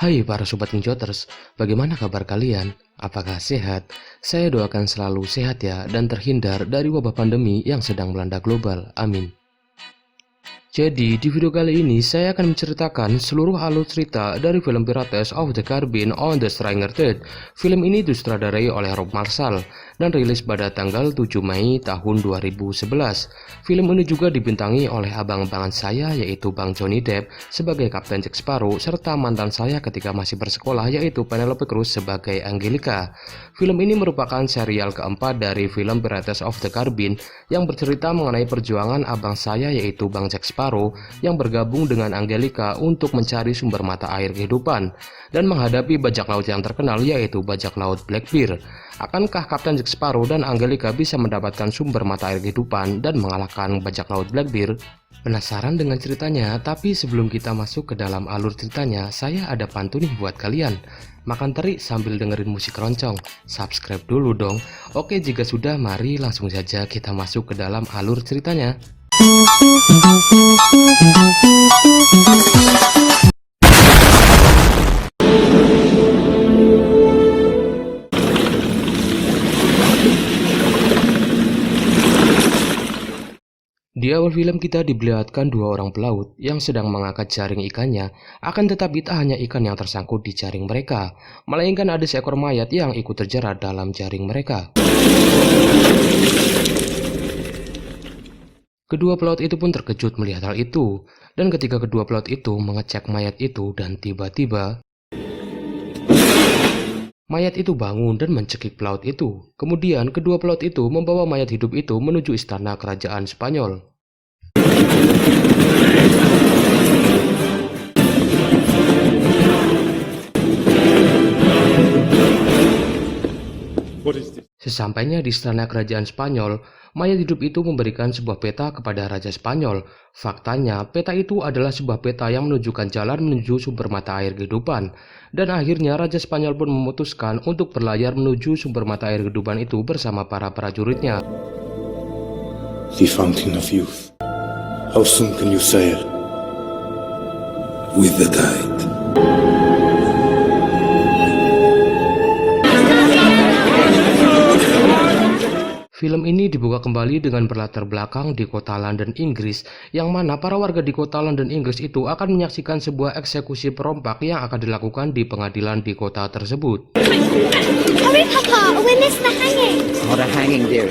Hai para Sobat Kinjoters, bagaimana kabar kalian? Apakah sehat? Saya doakan selalu sehat ya dan terhindar dari wabah pandemi yang sedang melanda global. Amin. Jadi, di video kali ini saya akan menceritakan seluruh alur cerita dari film Pirates of the Caribbean on the Stranger Things. Film ini disutradarai oleh Rob Marshall dan rilis pada tanggal 7 Mei tahun 2011. Film ini juga dibintangi oleh abang-abangan saya yaitu Bang Johnny Depp sebagai Kapten Jack Sparrow serta mantan saya ketika masih bersekolah yaitu Penelope Cruz sebagai Angelica. Film ini merupakan serial keempat dari film Pirates of the Caribbean yang bercerita mengenai perjuangan abang saya yaitu Bang Jack Sparrow yang bergabung dengan Angelica untuk mencari sumber mata air kehidupan dan menghadapi bajak laut yang terkenal yaitu bajak laut Blackbeard. Akankah Kapten Jack Sparrow dan Angelica bisa mendapatkan sumber mata air kehidupan dan mengalahkan bajak laut Blackbeard? Penasaran dengan ceritanya? Tapi sebelum kita masuk ke dalam alur ceritanya, saya ada pantun nih buat kalian. Makan teri sambil dengerin musik keroncong. Subscribe dulu dong. Oke, jika sudah, mari langsung saja kita masuk ke dalam alur ceritanya. Di awal film kita diperlihatkan dua orang pelaut yang sedang mengangkat jaring ikannya, akan tetapi tak hanya ikan yang tersangkut di jaring mereka, melainkan ada seekor mayat yang ikut terjerat dalam jaring mereka. Kedua pelaut itu pun terkejut melihat hal itu, dan ketika kedua pelaut itu mengecek mayat itu dan tiba-tiba mayat itu bangun dan mencekik pelaut itu. Kemudian kedua pelaut itu membawa mayat hidup itu menuju istana kerajaan Spanyol. Sesampainya di istana kerajaan Spanyol, mayat hidup itu memberikan sebuah peta kepada Raja Spanyol. Faktanya, peta itu adalah sebuah peta yang menunjukkan jalan menuju sumber mata air kehidupan. Dan akhirnya Raja Spanyol pun memutuskan untuk berlayar menuju sumber mata air kehidupan itu bersama para prajuritnya. The fountain of youth. How soon can you sail? With the tide. Film ini dibuka kembali dengan berlatar belakang di kota London, Inggris, yang mana para warga di kota London, Inggris itu akan menyaksikan sebuah eksekusi perompak yang akan dilakukan di pengadilan di kota tersebut. Hurry, Papa, we're missing the hanging. Not a hanging, dear.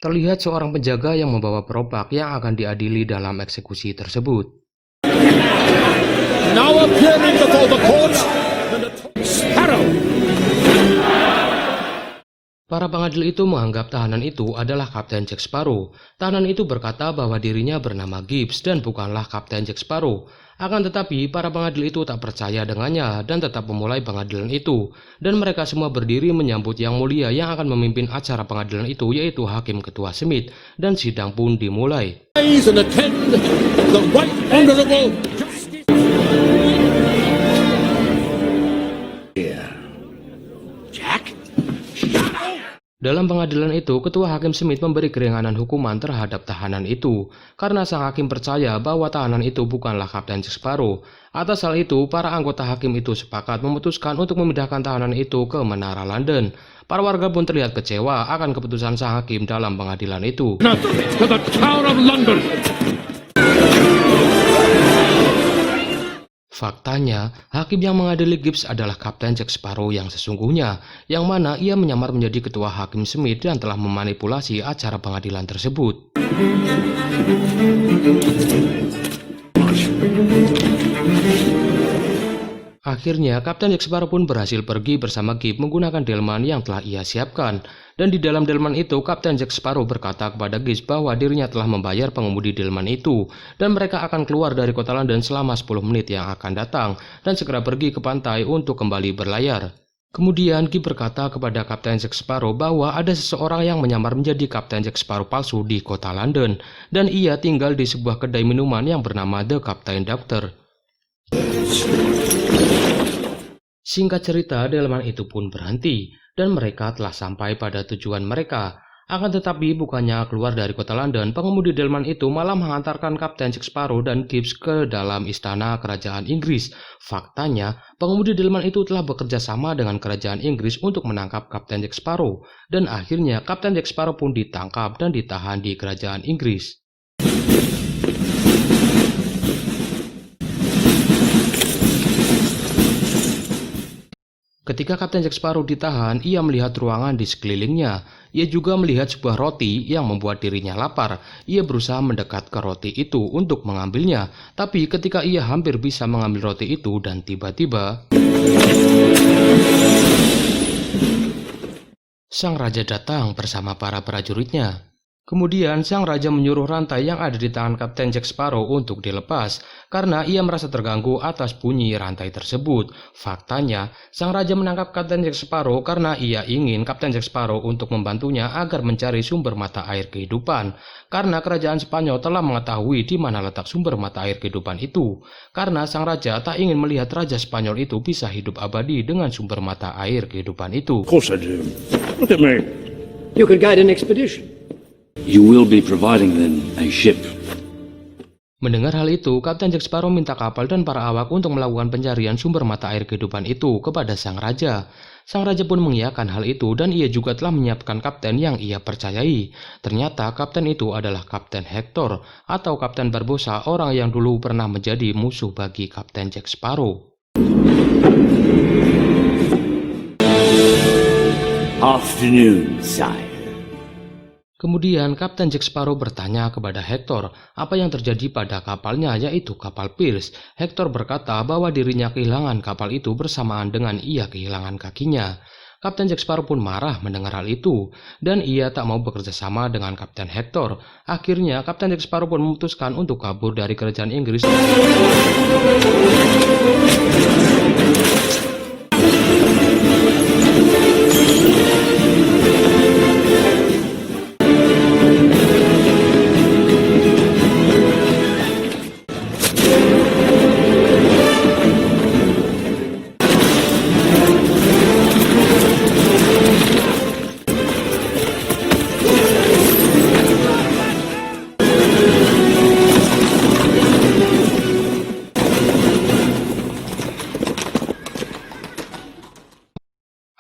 Terlihat seorang penjaga yang membawa perompak yang akan diadili dalam eksekusi tersebut. Now appearing before the court, Sparrow. Para pengadil itu menganggap tahanan itu adalah Kapten Jack Sparrow. Tahanan itu berkata bahwa dirinya bernama Gibbs dan bukanlah Kapten Jack Sparrow. Akan tetapi, para pengadil itu tak percaya dengannya dan tetap memulai pengadilan itu. Dan mereka semua berdiri menyambut yang mulia yang akan memimpin acara pengadilan itu, yaitu Hakim Ketua Smith. Dan sidang pun dimulai. Rise and attend the right honorable justice. Jack? Dalam pengadilan itu, Ketua Hakim Smith memberi keringanan hukuman terhadap tahanan itu, karena sang hakim percaya bahwa tahanan itu bukanlah Kapten Jack Sparrow. Atas hal itu, para anggota hakim itu sepakat memutuskan untuk memindahkan tahanan itu ke Menara London. Para warga pun terlihat kecewa akan keputusan sang hakim dalam pengadilan itu. Now to the Tower of London. Faktanya, hakim yang mengadili Gibbs adalah Kapten Jack Sparrow yang sesungguhnya, yang mana ia menyamar menjadi ketua Hakim Smith dan telah memanipulasi acara pengadilan tersebut. Akhirnya, Kapten Jack Sparrow pun berhasil pergi bersama Gibbs menggunakan delman yang telah ia siapkan. Dan di dalam delman itu, Kapten Jack Sparrow berkata kepada Gibbs bahwa dirinya telah membayar pengemudi delman itu. Dan mereka akan keluar dari kota London selama 10 menit yang akan datang dan segera pergi ke pantai untuk kembali berlayar. Kemudian Gibbs berkata kepada Kapten Jack Sparrow bahwa ada seseorang yang menyamar menjadi Kapten Jack Sparrow palsu di kota London. Dan ia tinggal di sebuah kedai minuman yang bernama The Captain Doctor. Singkat cerita, delman itu pun berhenti, dan mereka telah sampai pada tujuan mereka. Akan tetapi bukannya keluar dari kota London, pengemudi delman itu malah menghantarkan Kapten Jack Sparrow dan Gibbs ke dalam istana kerajaan Inggris. Faktanya, pengemudi delman itu telah bekerja sama dengan kerajaan Inggris untuk menangkap Kapten Jack Sparrow. Dan akhirnya Kapten Jack Sparrow pun ditangkap dan ditahan di kerajaan Inggris. Ketika Kapten Jack Sparrow ditahan, ia melihat ruangan di sekelilingnya. Ia juga melihat sebuah roti yang membuat dirinya lapar. Ia berusaha mendekat ke roti itu untuk mengambilnya. Tapi ketika ia hampir bisa mengambil roti itu dan tiba-tiba sang raja datang bersama para prajuritnya. Kemudian sang raja menyuruh rantai yang ada di tangan Kapten Jack Sparrow untuk dilepas karena ia merasa terganggu atas bunyi rantai tersebut. Faktanya, sang raja menangkap Kapten Jack Sparrow karena ia ingin Kapten Jack Sparrow untuk membantunya agar mencari sumber mata air kehidupan. Karena kerajaan Spanyol telah mengetahui di mana letak sumber mata air kehidupan itu. Karena sang raja tak ingin melihat raja Spanyol itu bisa hidup abadi dengan sumber mata air kehidupan itu. Of course I do. Look at me. You could guide an expedition. You will be providing them a ship. Mendengar hal itu, Kapten Jack Sparrow minta kapal dan para awak untuk melakukan pencarian sumber mata air kehidupan itu kepada sang raja. Sang raja pun mengiyakan hal itu dan ia juga telah menyiapkan kapten yang ia percayai. Ternyata kapten itu adalah Kapten Hector atau Kapten Barbossa, orang yang dulu pernah menjadi musuh bagi Kapten Jack Sparrow. Afternoon, sire. Kemudian Kapten Jack Sparrow bertanya kepada Hector apa yang terjadi pada kapalnya, yaitu kapal Pierce. Hector berkata bahwa dirinya kehilangan kapal itu bersamaan dengan ia kehilangan kakinya. Kapten Jack Sparrow pun marah mendengar hal itu, dan ia tak mau bekerja sama dengan Kapten Hector. Akhirnya Kapten Jack Sparrow pun memutuskan untuk kabur dari kerajaan Inggris.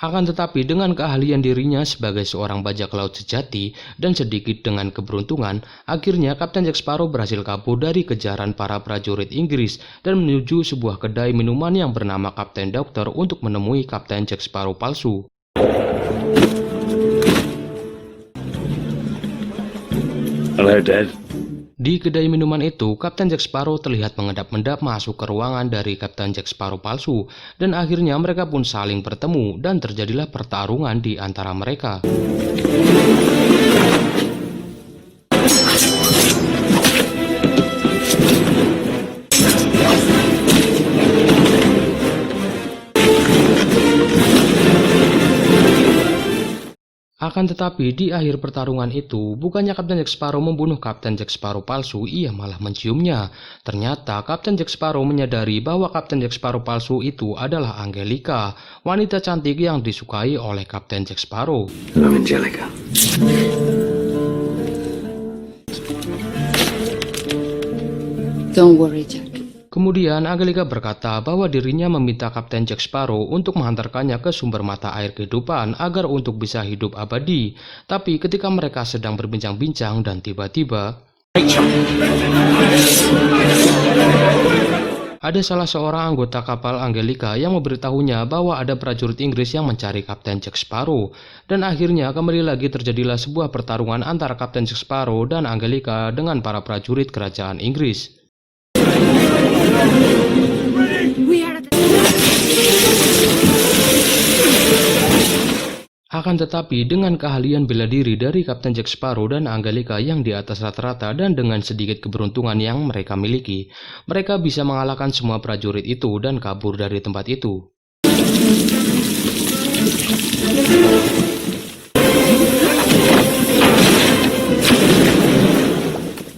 Akan tetapi dengan keahlian dirinya sebagai seorang bajak laut sejati dan sedikit dengan keberuntungan, akhirnya Kapten Jack Sparrow berhasil kabur dari kejaran para prajurit Inggris dan menuju sebuah kedai minuman yang bernama Kapten Dokter untuk menemui Kapten Jack Sparrow palsu. Hello, Dad. Di kedai minuman itu, Kapten Jack Sparrow terlihat mengendap-endap masuk ke ruangan dari Kapten Jack Sparrow palsu, dan akhirnya mereka pun saling bertemu dan terjadilah pertarungan di antara mereka. Akan tetapi di akhir pertarungan itu, bukannya Kapten Jack Sparrow membunuh Kapten Jack Sparrow palsu, ia malah menciumnya. Ternyata Kapten Jack Sparrow menyadari bahwa Kapten Jack Sparrow palsu itu adalah Angelica, wanita cantik yang disukai oleh Kapten Jack Sparrow. Hello, Angelica. Don't worry, Jack. Kemudian Angelica berkata bahwa dirinya meminta Kapten Jack Sparrow untuk mengantarkannya ke sumber mata air kehidupan agar untuk bisa hidup abadi. Tapi ketika mereka sedang berbincang-bincang dan tiba-tiba ada salah seorang anggota kapal Angelica yang memberitahunya bahwa ada prajurit Inggris yang mencari Kapten Jack Sparrow. Dan akhirnya kembali lagi terjadilah sebuah pertarungan antara Kapten Jack Sparrow dan Angelica dengan para prajurit kerajaan Inggris. Akan tetapi dengan keahlian bela diri dari Kapten Jack Sparrow dan Angelica yang di atas rata-rata dan dengan sedikit keberuntungan yang mereka miliki, mereka bisa mengalahkan semua prajurit itu dan kabur dari tempat itu.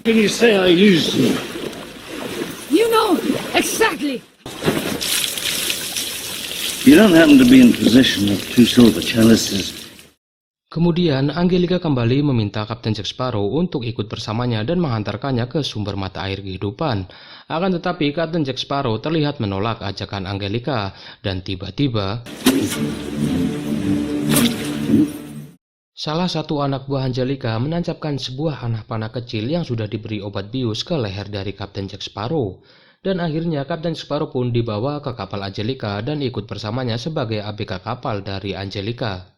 Can you say I used you? You know exactly. You don't happen to be in possession of 2 silver chalices? Kemudian Angelica kembali meminta Kapten Jack Sparrow untuk ikut bersamanya dan menghantarkannya ke sumber mata air kehidupan. Akan tetapi Kapten Jack Sparrow terlihat menolak ajakan Angelica dan tiba-tiba salah satu anak buah Angelica menancapkan sebuah anak panah kecil yang sudah diberi obat bius ke leher dari Kapten Jack Sparrow. Dan akhirnya Kapten Sparrow pun dibawa ke kapal Angelica dan ikut bersamanya sebagai ABK kapal dari Angelica.